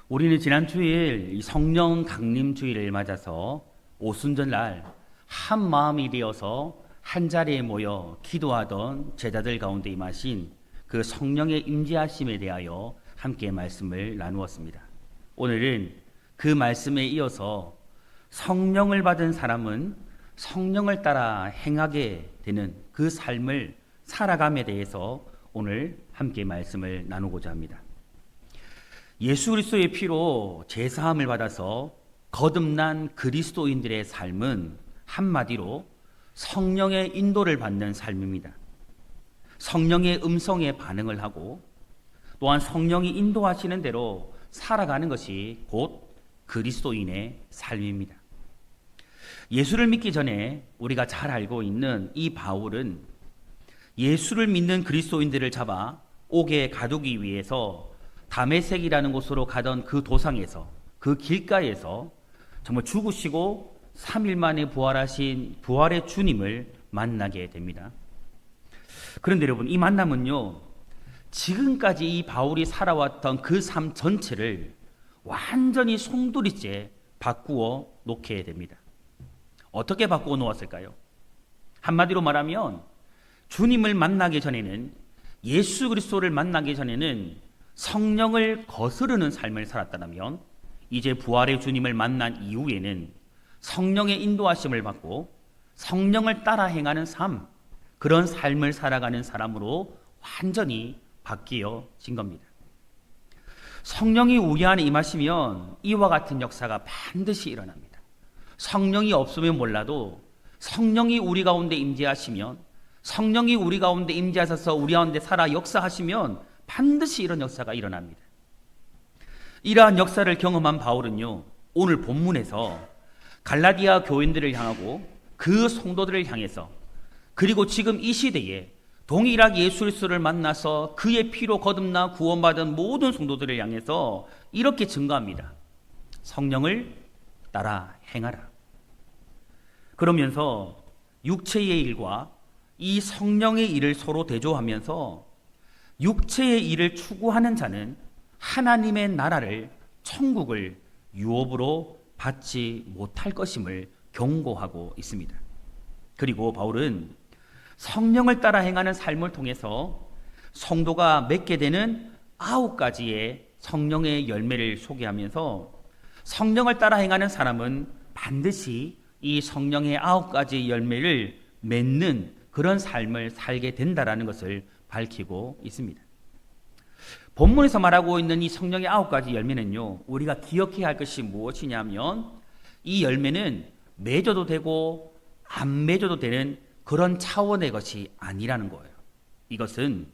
우리는 지난 주일 이 성령 강림 주일을 맞아서 오순절날 한 마음이 되어서 한 자리에 모여 기도하던 제자들 가운데 임하신 그 성령의 임재하심에 대하여 함께 말씀을 나누었습니다. 오늘은 그 말씀에 이어서 성령을 받은 사람은 성령을 따라 행하게 되는 그 삶을 살아감에 대해서 오늘 함께 말씀을 나누고자 합니다. 예수 그리스도의 피로 제사함을 받아서 거듭난 그리스도인들의 삶은 한마디로 성령의 인도를 받는 삶입니다. 성령의 음성에 반응을 하고 또한 성령이 인도하시는 대로 살아가는 것이 곧 그리스도인의 삶입니다. 예수를 믿기 전에 우리가 잘 알고 있는 이 바울은 예수를 믿는 그리스도인들을 잡아 옥에 가두기 위해서 다메섹이라는 곳으로 가던 그 도상에서, 그 길가에서 정말 죽으시고 3일 만에 부활하신 부활의 주님을 만나게 됩니다. 그런데 여러분, 이 만남은요, 지금까지 이 바울이 살아왔던 그 삶 전체를 완전히 송두리째 바꾸어 놓게 됩니다. 어떻게 바꾸어 놓았을까요? 한마디로 말하면 주님을 만나기 전에는, 예수 그리스도를 만나기 전에는 성령을 거스르는 삶을 살았다면, 이제 부활의 주님을 만난 이후에는 성령의 인도하심을 받고 성령을 따라 행하는 삶, 그런 삶을 살아가는 사람으로 완전히 바뀌어진 겁니다. 성령이 우리 안에 임하시면 이와 같은 역사가 반드시 일어납니다. 성령이 없으면 몰라도 성령이 우리 가운데 임재하시면, 성령이 우리 가운데 임재하셔서 우리 가운데 살아 역사하시면 반드시 이런 역사가 일어납니다. 이러한 역사를 경험한 바울은요, 오늘 본문에서 갈라디아 교인들을 향하고 그 성도들을 향해서, 그리고 지금 이 시대에 동일하게 예수 그리스도를 만나서 그의 피로 거듭나 구원받은 모든 성도들을 향해서 이렇게 증거합니다. 성령을 따라 행하라. 그러면서 육체의 일과 이 성령의 일을 서로 대조하면서 육체의 일을 추구하는 자는 하나님의 나라를, 천국을 유업으로 받지 못할 것임을 경고하고 있습니다. 그리고 바울은 성령을 따라 행하는 삶을 통해서 성도가 맺게 되는 9가지의 성령의 열매를 소개하면서 성령을 따라 행하는 사람은 반드시 이 성령의 9가지 열매를 맺는 그런 삶을 살게 된다라는 것을 밝히고 있습니다. 본문에서 말하고 있는 이 성령의 9가지 열매는요, 우리가 기억해야 할 것이 무엇이냐면, 이 열매는 맺어도 되고 안 맺어도 되는 그런 차원의 것이 아니라는 거예요. 이것은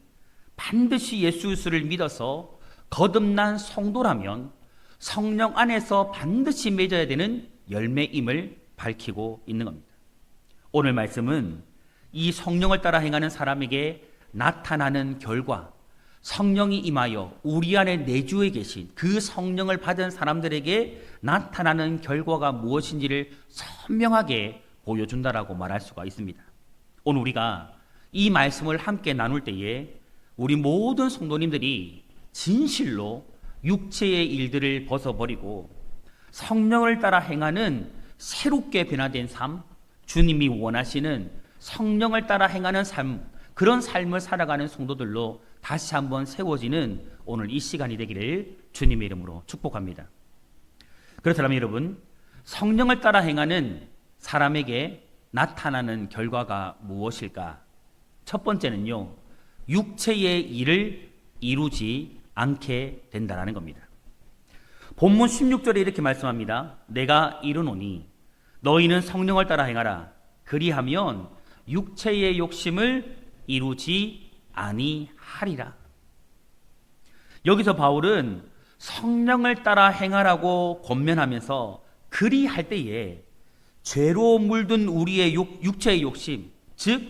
반드시 예수 그리스도를 믿어서 거듭난 성도라면 성령 안에서 반드시 맺어야 되는 열매임을 밝히고 있는 겁니다. 오늘 말씀은 이 성령을 따라 행하는 사람에게 나타나는 결과, 성령이 임하여 우리 안에 내주해 계신 그 성령을 받은 사람들에게 나타나는 결과가 무엇인지를 선명하게 보여준다라고 말할 수가 있습니다. 오늘 우리가 이 말씀을 함께 나눌 때에 우리 모든 성도님들이 진실로 육체의 일들을 벗어버리고 성령을 따라 행하는 새롭게 변화된 삶, 주님이 원하시는 성령을 따라 행하는 삶, 그런 삶을 살아가는 성도들로 다시 한번 세워지는 오늘 이 시간이 되기를 주님의 이름으로 축복합니다. 그렇다면 여러분, 성령을 따라 행하는 사람에게 나타나는 결과가 무엇일까? 첫 번째는요, 육체의 일을 이루지 않게 된다는 겁니다. 본문 16절에 이렇게 말씀합니다. 내가 이르노니 너희는 성령을 따라 행하라. 그리하면 육체의 욕심을 이루지 아니하리라. 여기서 바울은 성령을 따라 행하라고 권면하면서 그리할 때에 죄로 물든 우리의 육체의 욕심, 즉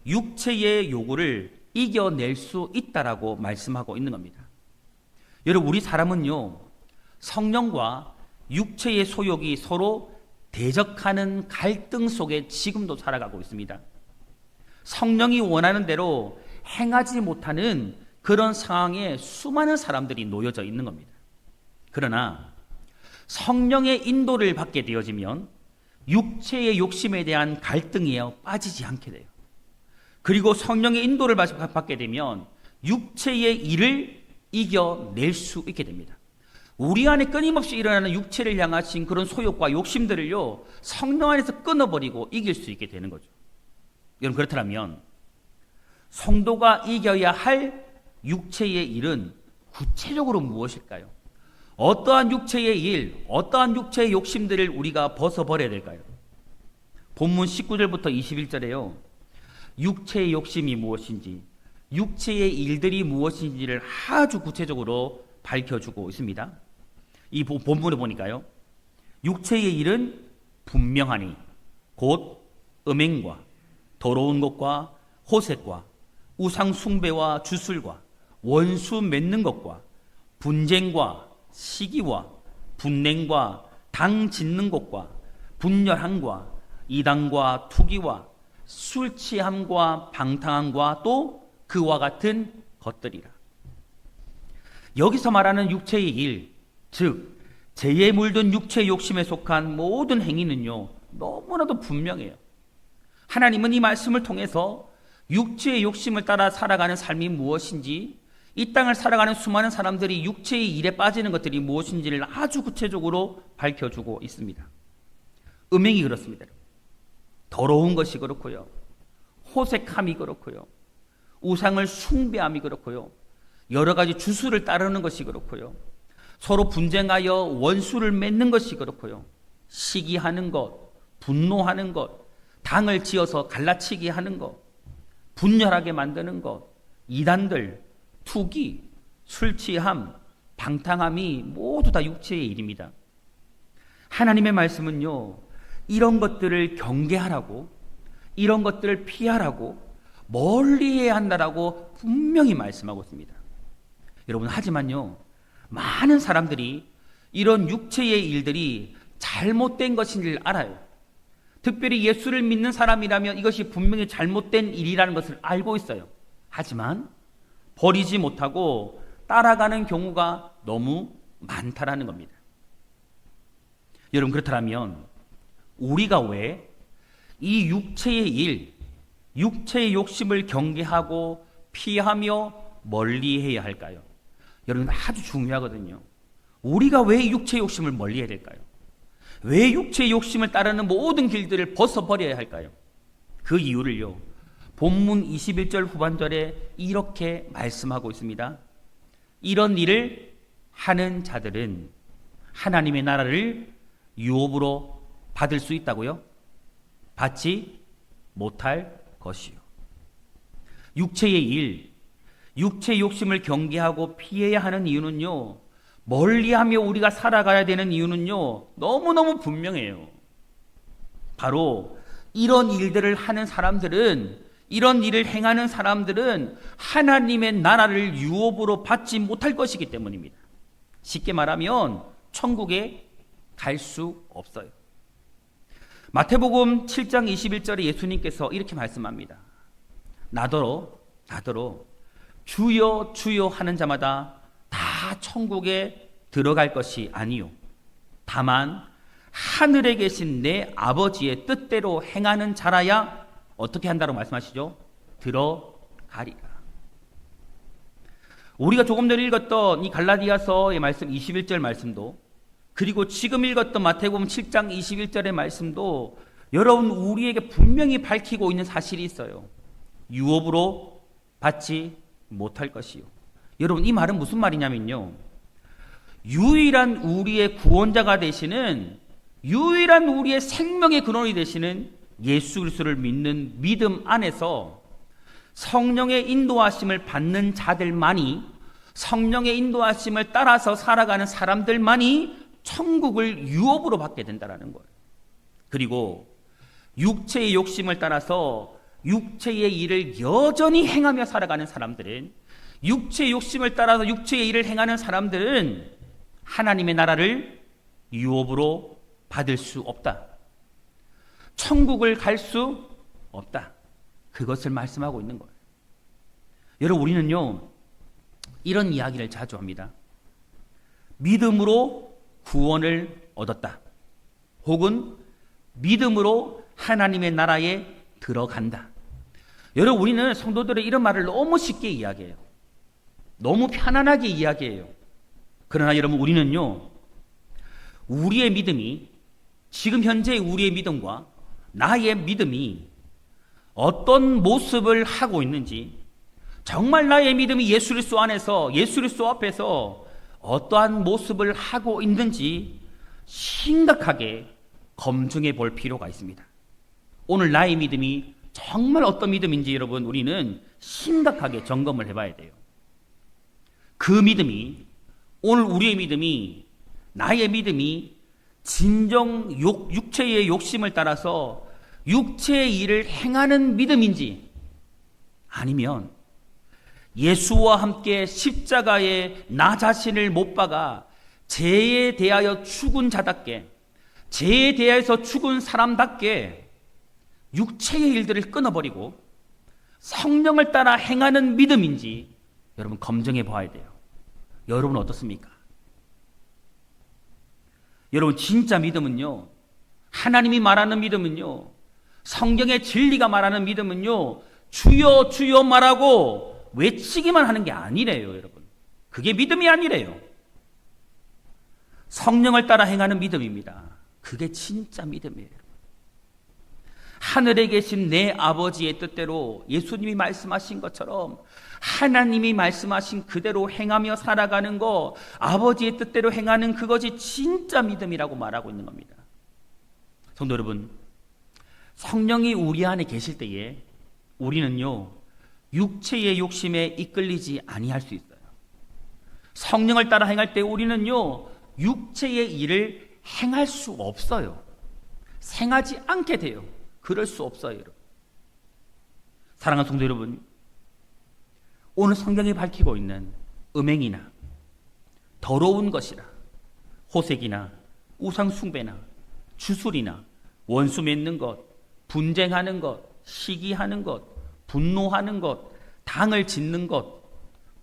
육체의 요구를 이겨낼 수 있다라고 말씀하고 있는 겁니다. 여러분, 우리 사람은요, 성령과 육체의 소욕이 서로 대적하는 갈등 속에 지금도 살아가고 있습니다. 성령이 원하는 대로 행하지 못하는 그런 상황에 수많은 사람들이 놓여져 있는 겁니다. 그러나 성령의 인도를 받게 되어지면 육체의 욕심에 대한 갈등에 빠지지 않게 돼요. 그리고 성령의 인도를 받게 되면 육체의 일을 이겨낼 수 있게 됩니다. 우리 안에 끊임없이 일어나는 육체를 향하신 그런 소욕과 욕심들을요, 성령 안에서 끊어버리고 이길 수 있게 되는 거죠. 여러분, 그렇다면 성도가 이겨야 할 육체의 일은 구체적으로 무엇일까요? 어떠한 육체의 일, 어떠한 육체의 욕심들을 우리가 벗어버려야 될까요? 본문 19절부터 21절에요. 육체의 욕심이 무엇인지, 육체의 일들이 무엇인지를 아주 구체적으로 밝혀주고 있습니다. 이 본문에 보니까요, 육체의 일은 분명하니 곧 음행과 더러운 것과 호색과 우상 숭배와 주술과 원수 맺는 것과 분쟁과 시기와 분냉과 당 짓는 것과 분열함과 이단과 투기와 술 취함과 방탕함과 또 그와 같은 것들이라. 여기서 말하는 육체의 일, 즉 죄에 물든 육체의 욕심에 속한 모든 행위는요, 너무나도 분명해요. 하나님은 이 말씀을 통해서 육체의 욕심을 따라 살아가는 삶이 무엇인지, 이 땅을 살아가는 수많은 사람들이 육체의 일에 빠지는 것들이 무엇인지를 아주 구체적으로 밝혀주고 있습니다. 음행이 그렇습니다. 더러운 것이 그렇고요, 호색함이 그렇고요, 우상을 숭배함이 그렇고요, 여러 가지 주술을 따르는 것이 그렇고요, 서로 분쟁하여 원수를 맺는 것이 그렇고요, 시기하는 것, 분노하는 것, 당을 지어서 갈라치기 하는 것, 분열하게 만드는 것, 이단들, 투기, 술 취함, 방탕함이 모두 다 육체의 일입니다. 하나님의 말씀은요, 이런 것들을 경계하라고, 이런 것들을 피하라고, 멀리해야 한다라고 분명히 말씀하고 있습니다. 여러분, 하지만요, 많은 사람들이 이런 육체의 일들이 잘못된 것인지를 알아요. 특별히 예수를 믿는 사람이라면 이것이 분명히 잘못된 일이라는 것을 알고 있어요. 하지만 버리지 못하고 따라가는 경우가 너무 많다라는 겁니다. 여러분, 그렇다면 우리가 왜 이 육체의 일, 육체의 욕심을 경계하고 피하며 멀리해야 할까요? 여러분, 아주 중요하거든요. 우리가 왜 육체의 욕심을 멀리해야 될까요? 왜 육체의 욕심을 따르는 모든 길들을 벗어버려야 할까요? 그 이유를요, 본문 21절 후반절에 이렇게 말씀하고 있습니다. 이런 일을 하는 자들은 하나님의 나라를 유업으로 받을 수 있다고요? 받지 못할 것이요. 육체의 일, 육체의 욕심을 경계하고 피해야 하는 이유는요, 멀리하며 우리가 살아가야 되는 이유는요, 너무너무 분명해요. 바로 이런 일들을 하는 사람들은, 이런 일을 행하는 사람들은 하나님의 나라를 유업으로 받지 못할 것이기 때문입니다. 쉽게 말하면 천국에 갈 수 없어요. 마태복음 7장 21절에 예수님께서 이렇게 말씀합니다. 나더러 주여 주여 하는 자마다 다 천국에 들어갈 것이 아니요, 다만 하늘에 계신 내 아버지의 뜻대로 행하는 자라야 어떻게 한다고 말씀하시죠? 들어가리라. 우리가 조금 전에 읽었던 이 갈라디아서의 말씀 21절 말씀도, 그리고 지금 읽었던 마태복음 7장 21절의 말씀도 여러분, 우리에게 분명히 밝히고 있는 사실이 있어요. 유업으로 받지 못할 것이요. 여러분, 이 말은 무슨 말이냐면요, 유일한 우리의 구원자가 되시는, 유일한 우리의 생명의 근원이 되시는 예수 그리스도를 믿는 믿음 안에서 성령의 인도하심을 받는 자들만이, 성령의 인도하심을 따라서 살아가는 사람들만이 천국을 유업으로 받게 된다는 거예요. 그리고 육체의 욕심을 따라서 육체의 일을 여전히 행하며 살아가는 사람들은, 육체의 욕심을 따라서 육체의 일을 행하는 사람들은 하나님의 나라를 유업으로 받을 수 없다. 천국을 갈 수 없다. 그것을 말씀하고 있는 거예요. 여러분, 우리는요, 이런 이야기를 자주 합니다. 믿음으로 구원을 얻었다. 혹은 믿음으로 하나님의 나라에 들어간다. 여러분, 우리는 성도들의 이런 말을 너무 쉽게 이야기해요. 너무 편안하게 이야기해요. 그러나 여러분, 우리는요, 우리의 믿음이, 지금 현재 우리의 믿음과 나의 믿음이 어떤 모습을 하고 있는지, 정말 나의 믿음이 예수 그리스도 안에서, 예수 그리스도 앞에서 어떠한 모습을 하고 있는지 심각하게 검증해 볼 필요가 있습니다. 오늘 나의 믿음이 정말 어떤 믿음인지 여러분, 우리는 심각하게 점검을 해봐야 돼요. 그 믿음이, 오늘 우리의 믿음이, 나의 믿음이 진정 육체의 욕심을 따라서 육체의 일을 행하는 믿음인지, 아니면 예수와 함께 십자가에 나 자신을 못 박아 죄에 대하여 죽은 자답게, 죄에 대해서 죽은 사람답게 육체의 일들을 끊어버리고 성령을 따라 행하는 믿음인지 여러분 검증해 봐야 돼요. 여러분 어떻습니까? 여러분, 진짜 믿음은요, 하나님이 말하는 믿음은요, 성경의 진리가 말하는 믿음은요, 주여 주여 말하고 외치기만 하는 게 아니래요. 여러분, 그게 믿음이 아니래요. 성령을 따라 행하는 믿음입니다. 그게 진짜 믿음이에요. 하늘에 계신 내 아버지의 뜻대로 예수님이 말씀하신 것처럼 하나님이 말씀하신 그대로 행하며 살아가는 거, 아버지의 뜻대로 행하는 그것이 진짜 믿음이라고 말하고 있는 겁니다. 성도 여러분, 성령이 우리 안에 계실 때에 우리는요, 육체의 욕심에 이끌리지 아니할 수 있어요. 성령을 따라 행할 때 우리는요, 육체의 일을 행할 수 없어요. 행하지 않게 돼요. 그럴 수 없어요, 여러분. 사랑하는 성도 여러분, 오늘 성경이 밝히고 있는 음행이나 더러운 것이나 호색이나 우상숭배나 주술이나 원수 맺는 것, 분쟁하는 것, 시기하는 것, 분노하는 것, 당을 짓는 것,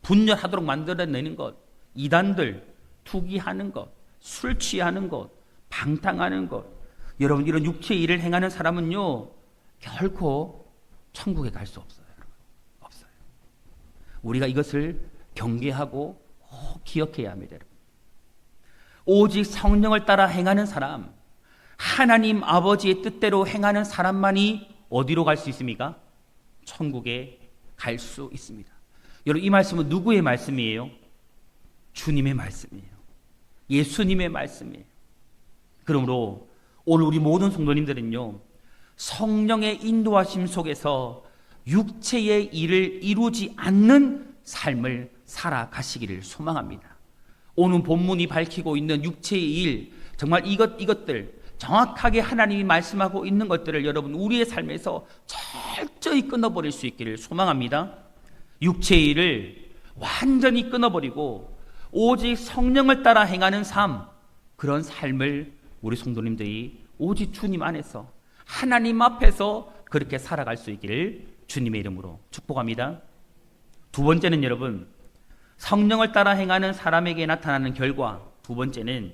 분열하도록 만들어내는 것, 이단들, 투기하는 것, 술 취하는 것, 방탕하는 것, 여러분, 이런 육체의 일을 행하는 사람은요, 결코 천국에 갈 수 없어요. 여러분. 없어요. 우리가 이것을 경계하고 꼭 기억해야 합니다. 여러분. 오직 성령을 따라 행하는 사람, 하나님 아버지의 뜻대로 행하는 사람만이 어디로 갈 수 있습니까? 천국에 갈 수 있습니다. 여러분, 이 말씀은 누구의 말씀이에요? 주님의 말씀이에요. 예수님의 말씀이에요. 그러므로 오늘 우리 모든 성도님들은요, 성령의 인도하심 속에서 육체의 일을 이루지 않는 삶을 살아가시기를 소망합니다. 오늘 본문이 밝히고 있는 육체의 일, 정말 이것들 정확하게 하나님이 말씀하고 있는 것들을 여러분 우리의 삶에서 철저히 끊어버릴 수 있기를 소망합니다. 육체의 일을 완전히 끊어버리고 오직 성령을 따라 행하는 삶, 그런 삶을 우리 성도님들이 오직 주님 안에서 하나님 앞에서 그렇게 살아갈 수 있기를 주님의 이름으로 축복합니다. 두 번째는 여러분, 성령을 따라 행하는 사람에게 나타나는 결과, 두 번째는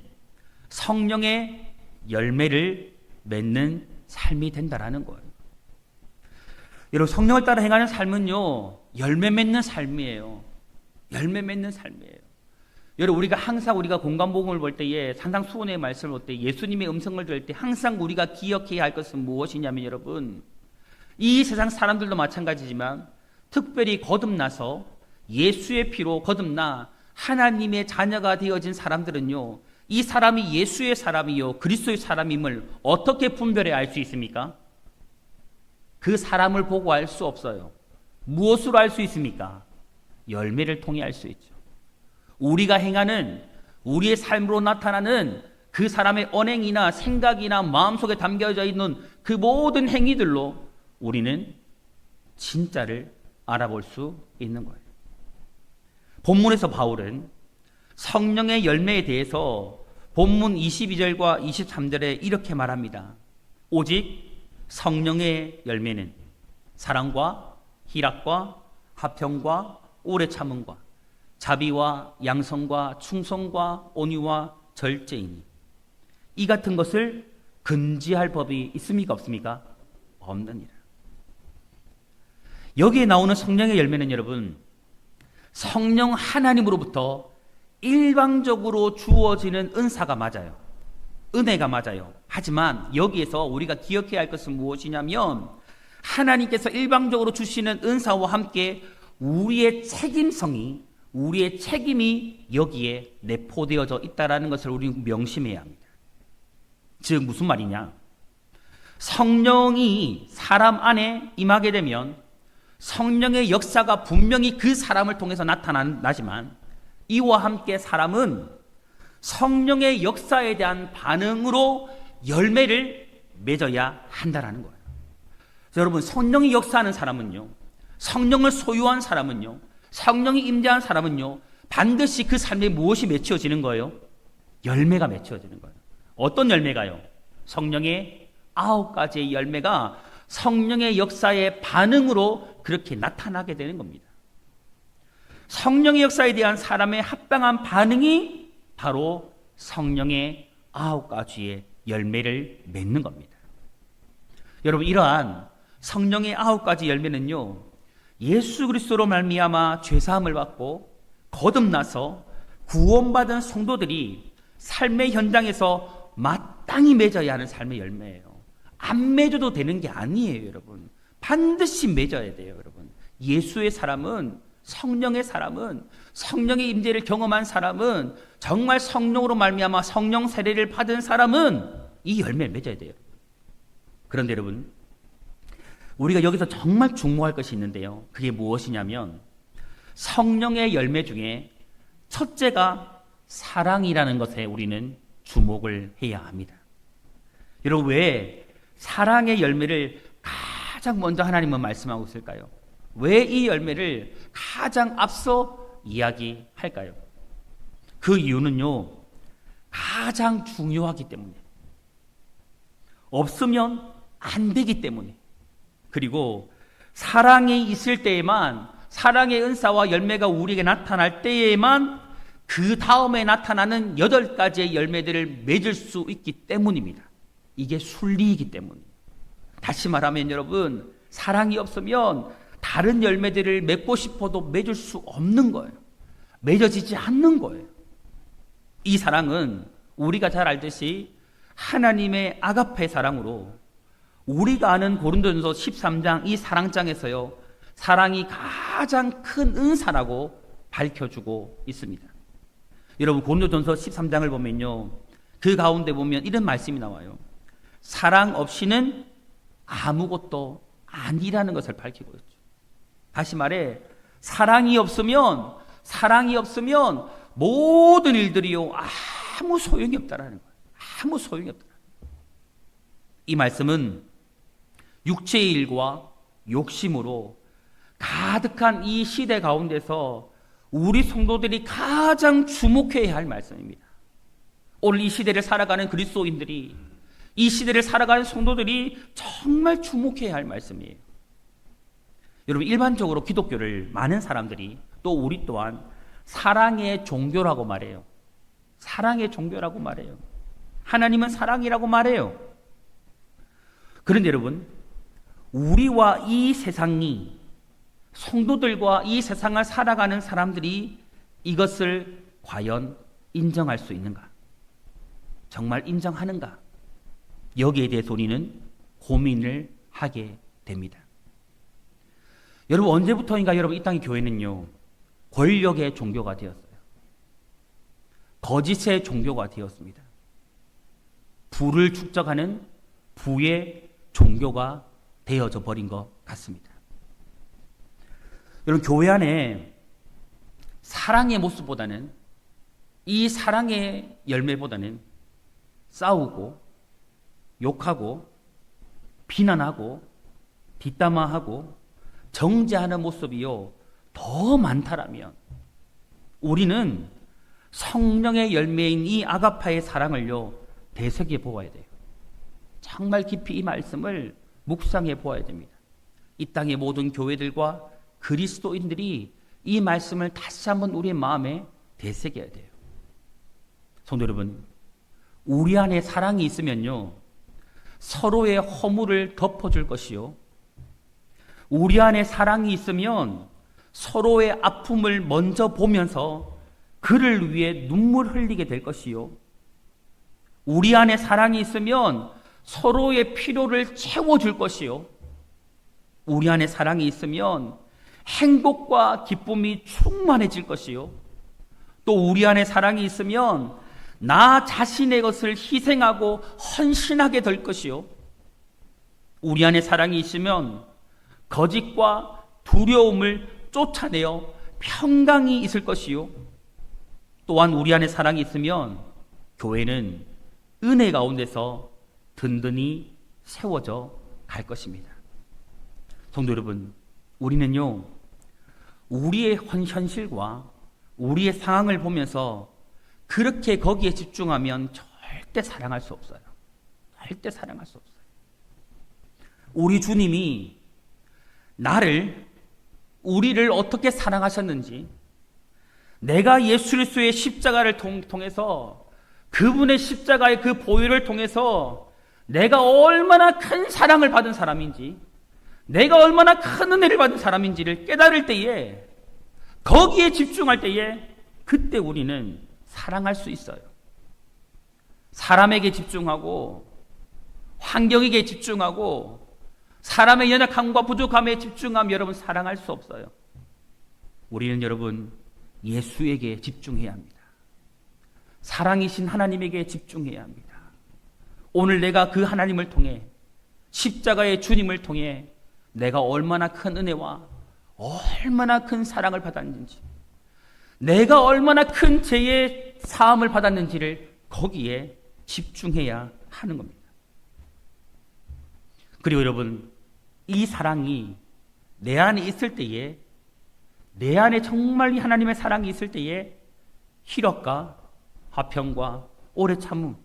성령의 열매를 맺는 삶이 된다라는 거예요. 여러분, 성령을 따라 행하는 삶은요, 열매 맺는 삶이에요. 열매 맺는 삶이에요. 여러분, 우리가 공간복음을 볼 때에, 산상수훈의 말씀을 볼 때, 예수님의 음성을 들을 때 항상 우리가 기억해야 할 것은 무엇이냐면 여러분, 이 세상 사람들도 마찬가지지만 특별히 거듭나서 예수의 피로 거듭나 하나님의 자녀가 되어진 사람들은요, 이 사람이 예수의 사람이요 그리스도의 사람임을 어떻게 분별해 알 수 있습니까? 그 사람을 보고 알 수 없어요. 무엇으로 알 수 있습니까? 열매를 통해 알 수 있죠. 우리가 행하는, 우리의 삶으로 나타나는 그 사람의 언행이나 생각이나 마음속에 담겨져 있는 그 모든 행위들로 우리는 진짜를 알아볼 수 있는 거예요. 본문에서 바울은 성령의 열매에 대해서 본문 22절과 23절에 이렇게 말합니다. 오직 성령의 열매는 사랑과 희락과 화평과 오래 참음과 자비와 양성과 충성과 온유와 절제이니 이 같은 것을 금지할 법이 있습니까 없습니까? 없느니라. 여기에 나오는 성령의 열매는 여러분 성령 하나님으로부터 일방적으로 주어지는 은사가 맞아요. 은혜가 맞아요. 하지만 여기에서 우리가 기억해야 할 것은 무엇이냐면 하나님께서 일방적으로 주시는 은사와 함께 우리의 책임성이 우리의 책임이 여기에 내포되어져 있다는 것을 우리는 명심해야 합니다. 즉 무슨 말이냐? 성령이 사람 안에 임하게 되면 성령의 역사가 분명히 그 사람을 통해서 나타나지만 이와 함께 사람은 성령의 역사에 대한 반응으로 열매를 맺어야 한다는 거예요. 여러분 성령이 역사하는 사람은요, 성령을 소유한 사람은요, 성령이 임재한 사람은요 반드시 그 삶에 무엇이 맺혀지는 거예요? 열매가 맺혀지는 거예요. 어떤 열매가요? 성령의 9가지의 열매가 성령의 역사의 반응으로 그렇게 나타나게 되는 겁니다. 성령의 역사에 대한 사람의 합당한 반응이 바로 성령의 9가지의 열매를 맺는 겁니다. 여러분 이러한 성령의 9가지 열매는요 예수 그리스도로 말미암아 죄사함을 받고 거듭나서 구원받은 성도들이 삶의 현장에서 마땅히 맺어야 하는 삶의 열매예요. 안 맺어도 되는 게 아니에요, 여러분. 반드시 맺어야 돼요, 여러분. 예수의 사람은, 성령의 사람은, 성령의 임재를 경험한 사람은, 정말 성령으로 말미암아 성령 세례를 받은 사람은 이 열매를 맺어야 돼요. 그런데 여러분, 우리가 여기서 정말 중요할 것이 있는데요. 그게 무엇이냐면 성령의 열매 중에 첫째가 사랑이라는 것에 우리는 주목을 해야 합니다. 여러분 왜 사랑의 열매를 가장 먼저 하나님은 말씀하고 있을까요? 왜 이 열매를 가장 앞서 이야기할까요? 그 이유는요 가장 중요하기 때문에, 없으면 안 되기 때문에, 그리고 사랑이 있을 때에만, 사랑의 은사와 열매가 우리에게 나타날 때에만 그 다음에 나타나는 8가지의 열매들을 맺을 수 있기 때문입니다. 이게 순리이기 때문입니다. 다시 말하면 여러분, 사랑이 없으면 다른 열매들을 맺고 싶어도 맺을 수 없는 거예요. 맺어지지 않는 거예요. 이 사랑은 우리가 잘 알듯이 하나님의 아가페 사랑으로, 우리가 아는 고린도전서 13장 이 사랑장에서요 사랑이 가장 큰 은사라고 밝혀주고 있습니다. 여러분 고린도전서 13장을 보면요 그 가운데 보면 이런 말씀이 나와요. 사랑 없이는 아무것도 아니라는 것을 밝히고 있죠. 다시 말해 사랑이 없으면 모든 일들이요 아무 소용이 없다라는 거예요. 아무 소용이 없다. 이 말씀은 육체의 일과 욕심으로 가득한 이 시대 가운데서 우리 성도들이 가장 주목해야 할 말씀입니다. 오늘 이 시대를 살아가는 그리스도인들이, 이 시대를 살아가는 성도들이 정말 주목해야 할 말씀이에요. 여러분 일반적으로 기독교를 많은 사람들이, 또 우리 또한 사랑의 종교라고 말해요. 사랑의 종교라고 말해요. 하나님은 사랑이라고 말해요. 그런데 여러분, 우리와 이 세상이, 성도들과 이 세상을 살아가는 사람들이 이것을 과연 인정할 수 있는가? 정말 인정하는가? 여기에 대해서 우리는 고민을 하게 됩니다. 여러분 언제부터인가 여러분 이 땅의 교회는요 권력의 종교가 되었어요. 거짓의 종교가 되었습니다. 부를 축적하는 부의 종교가 되어져 버린 것 같습니다. 여러분 교회 안에 사랑의 모습보다는, 이 사랑의 열매보다는 싸우고 욕하고 비난하고 뒷담화하고 정죄하는 모습이요 더 많다라면 우리는 성령의 열매인 이 아가파의 사랑을요 되새겨 보아야 돼요. 정말 깊이 이 말씀을 묵상해 보아야 됩니다. 이 땅의 모든 교회들과 그리스도인들이 이 말씀을 다시 한번 우리의 마음에 되새겨야 돼요. 성도 여러분, 우리 안에 사랑이 있으면요, 서로의 허물을 덮어줄 것이요, 우리 안에 사랑이 있으면 서로의 아픔을 먼저 보면서 그를 위해 눈물 흘리게 될 것이요, 우리 안에 사랑이 있으면 서로의 필요를 채워줄 것이요, 우리 안에 사랑이 있으면 행복과 기쁨이 충만해질 것이요, 또 우리 안에 사랑이 있으면 나 자신의 것을 희생하고 헌신하게 될 것이요, 우리 안에 사랑이 있으면 거짓과 두려움을 쫓아내어 평강이 있을 것이요, 또한 우리 안에 사랑이 있으면 교회는 은혜 가운데서 든든히 세워져 갈 것입니다. 성도 여러분, 우리는요, 우리의 현실과 우리의 상황을 보면서 그렇게 거기에 집중하면 절대 사랑할 수 없어요. 절대 사랑할 수 없어요. 우리 주님이 우리를 어떻게 사랑하셨는지, 내가 예수 그리스도의 십자가를 통해서, 그분의 십자가의 그 보혈을 통해서 내가 얼마나 큰 사랑을 받은 사람인지, 내가 얼마나 큰 은혜를 받은 사람인지를 깨달을 때에, 거기에 집중할 때에, 그때 우리는 사랑할 수 있어요. 사람에게 집중하고, 환경에게 집중하고, 사람의 연약함과 부족함에 집중하면 여러분 사랑할 수 없어요. 우리는 여러분 예수에게 집중해야 합니다. 사랑이신 하나님에게 집중해야 합니다. 오늘 내가 그 하나님을 통해, 십자가의 주님을 통해 내가 얼마나 큰 은혜와 얼마나 큰 사랑을 받았는지, 내가 얼마나 큰 죄의 사함을 받았는지를 거기에 집중해야 하는 겁니다. 그리고 여러분, 이 사랑이 내 안에 있을 때에, 내 안에 정말 이 하나님의 사랑이 있을 때에 희락과 화평과 오래 참음,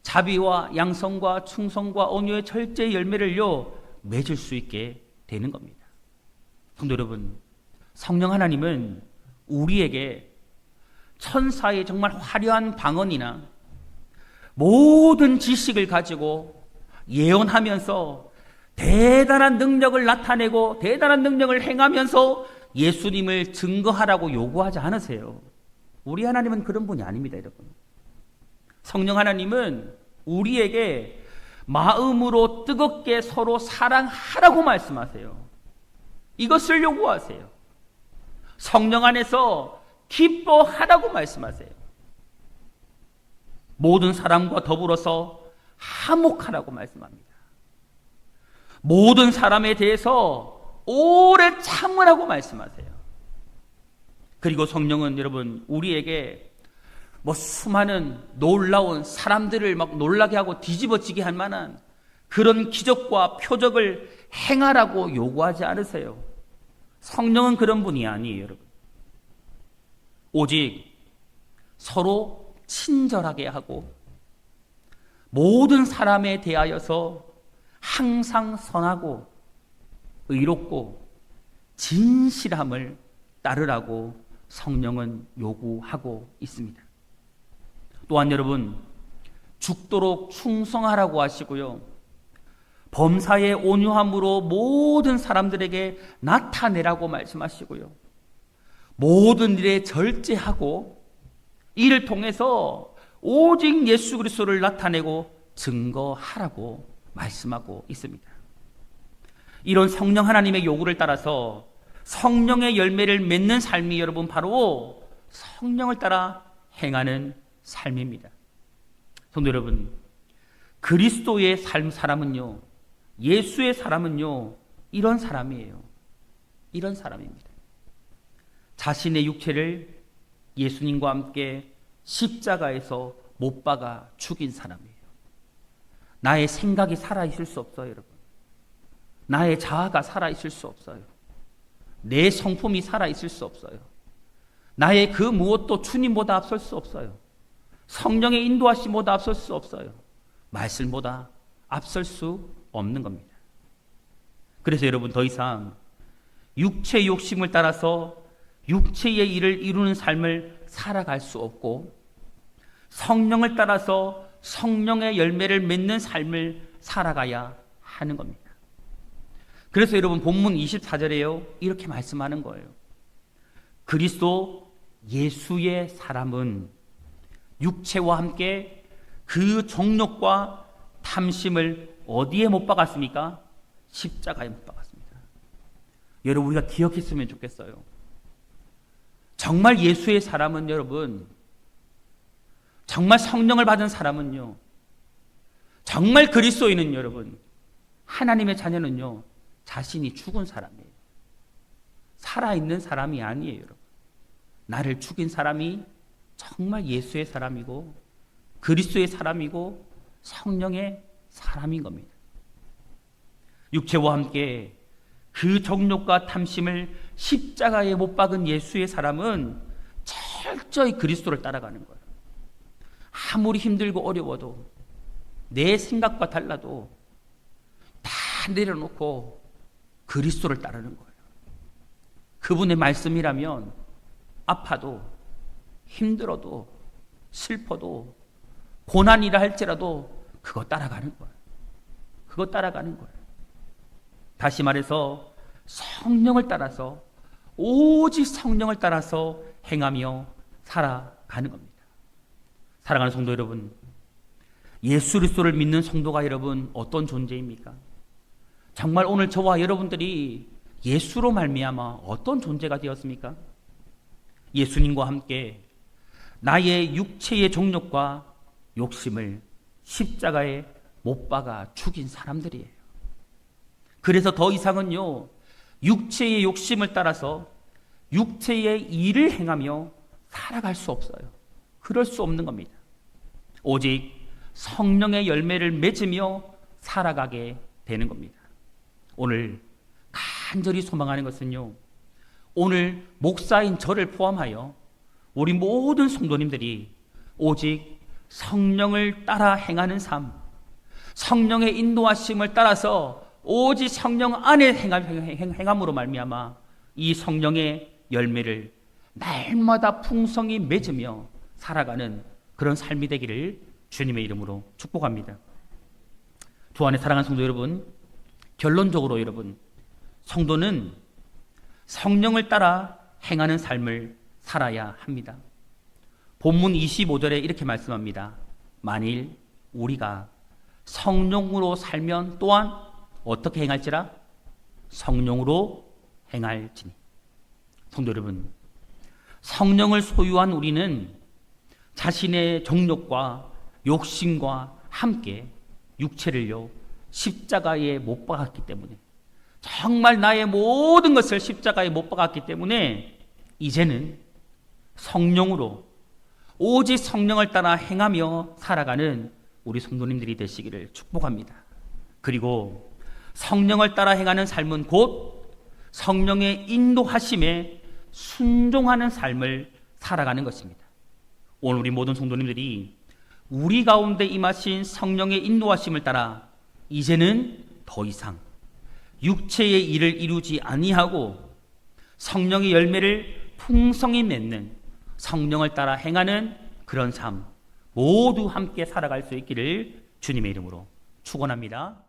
자비와 양성과 충성과 온유의 절제의 열매를요 맺을 수 있게 되는 겁니다. 성도 여러분, 성령 하나님은 우리에게 천사의 정말 화려한 방언이나 모든 지식을 가지고 예언하면서 대단한 능력을 나타내고 대단한 능력을 행하면서 예수님을 증거하라고 요구하지 않으세요. 우리 하나님은 그런 분이 아닙니다, 여러분. 성령 하나님은 우리에게 마음으로 뜨겁게 서로 사랑하라고 말씀하세요. 이것을 요구하세요. 성령 안에서 기뻐하라고 말씀하세요. 모든 사람과 더불어서 화목하라고 말씀합니다. 모든 사람에 대해서 오래 참으라고 말씀하세요. 그리고 성령은 여러분 우리에게 수많은 놀라운 사람들을 막 놀라게 하고 뒤집어지게 할 만한 그런 기적과 표적을 행하라고 요구하지 않으세요. 성령은 그런 분이 아니에요, 여러분. 오직 서로 친절하게 하고 모든 사람에 대하여서 항상 선하고 의롭고 진실함을 따르라고 성령은 요구하고 있습니다. 또한 여러분, 죽도록 충성하라고 하시고요, 범사의 온유함으로 모든 사람들에게 나타내라고 말씀하시고요, 모든 일에 절제하고 이를 통해서 오직 예수 그리스도를 나타내고 증거하라고 말씀하고 있습니다. 이런 성령 하나님의 요구를 따라서 성령의 열매를 맺는 삶이 여러분 바로 성령을 따라 행하는 삶입니다. 성도 여러분, 그리스도의 사람은요, 예수의 사람은요, 이런 사람이에요. 이런 사람입니다. 자신의 육체를 예수님과 함께 십자가에서 못 박아 죽인 사람이에요. 나의 생각이 살아있을 수 없어요, 여러분. 나의 자아가 살아있을 수 없어요. 내 성품이 살아있을 수 없어요. 나의 그 무엇도 주님보다 앞설 수 없어요. 성령의 인도하심보다 앞설 수 없어요. 말씀보다 앞설 수 없는 겁니다. 그래서 여러분 더 이상 육체의 욕심을 따라서 육체의 일을 이루는 삶을 살아갈 수 없고 성령을 따라서 성령의 열매를 맺는 삶을 살아가야 하는 겁니다. 그래서 여러분 본문 24절에요 이렇게 말씀하는 거예요. 그리스도 예수의 사람은 육체와 함께 그 정욕과 탐심을 어디에 못 박았습니까? 십자가에 못 박았습니다. 여러분 우리가 기억했으면 좋겠어요. 정말 예수의 사람은 여러분, 정말 성령을 받은 사람은요, 정말 그리스도인은 여러분, 하나님의 자녀는요, 자신이 죽은 사람이에요. 살아있는 사람이 아니에요, 여러분. 나를 죽인 사람이 정말 예수의 사람이고 그리스도의 사람이고 성령의 사람인 겁니다. 육체와 함께 그 정욕과 탐심을 십자가에 못 박은 예수의 사람은 철저히 그리스도를 따라가는 거예요. 아무리 힘들고 어려워도 내 생각과 달라도 다 내려놓고 그리스도를 따르는 거예요. 그분의 말씀이라면 아파도 힘들어도 슬퍼도 고난이라 할지라도 그거 따라가는 거예요. 그거 따라가는 거예요. 다시 말해서 성령을 따라서 오직 성령을 따라서 행하며 살아가는 겁니다. 사랑하는 성도 여러분, 예수 그리스도를 믿는 성도가 여러분 어떤 존재입니까? 정말 오늘 저와 여러분들이 예수로 말미암아 어떤 존재가 되었습니까? 예수님과 함께 나의 육체의 정욕과 욕심을 십자가에 못 박아 죽인 사람들이에요. 그래서 더 이상은요, 육체의 욕심을 따라서 육체의 일을 행하며 살아갈 수 없어요. 그럴 수 없는 겁니다. 오직 성령의 열매를 맺으며 살아가게 되는 겁니다. 오늘 간절히 소망하는 것은요, 오늘 목사인 저를 포함하여 우리 모든 성도님들이 오직 성령을 따라 행하는 삶, 성령의 인도하심을 따라서 오직 성령 안에 행함으로 말미암아 이 성령의 열매를 날마다 풍성히 맺으며 살아가는 그런 삶이 되기를 주님의 이름으로 축복합니다. 주 안에 사랑하는 성도 여러분, 결론적으로 여러분, 성도는 성령을 따라 행하는 삶을 살아야 합니다. 본문 25절에 이렇게 말씀합니다. 만일 우리가 성령으로 살면 또한 어떻게 행할지라? 성령으로 행할지니. 성도 여러분, 성령을 소유한 우리는 자신의 정욕과 욕심과 함께 육체를요 십자가에 못 박았기 때문에, 정말 나의 모든 것을 십자가에 못 박았기 때문에 이제는 성령으로 오직 성령을 따라 행하며 살아가는 우리 성도님들이 되시기를 축복합니다. 그리고 성령을 따라 행하는 삶은 곧 성령의 인도하심에 순종하는 삶을 살아가는 것입니다. 오늘 우리 모든 성도님들이 우리 가운데 임하신 성령의 인도하심을 따라 이제는 더 이상 육체의 일을 이루지 아니하고 성령의 열매를 풍성히 맺는, 성령을 따라 행하는 그런 삶 모두 함께 살아갈 수 있기를 주님의 이름으로 축원합니다.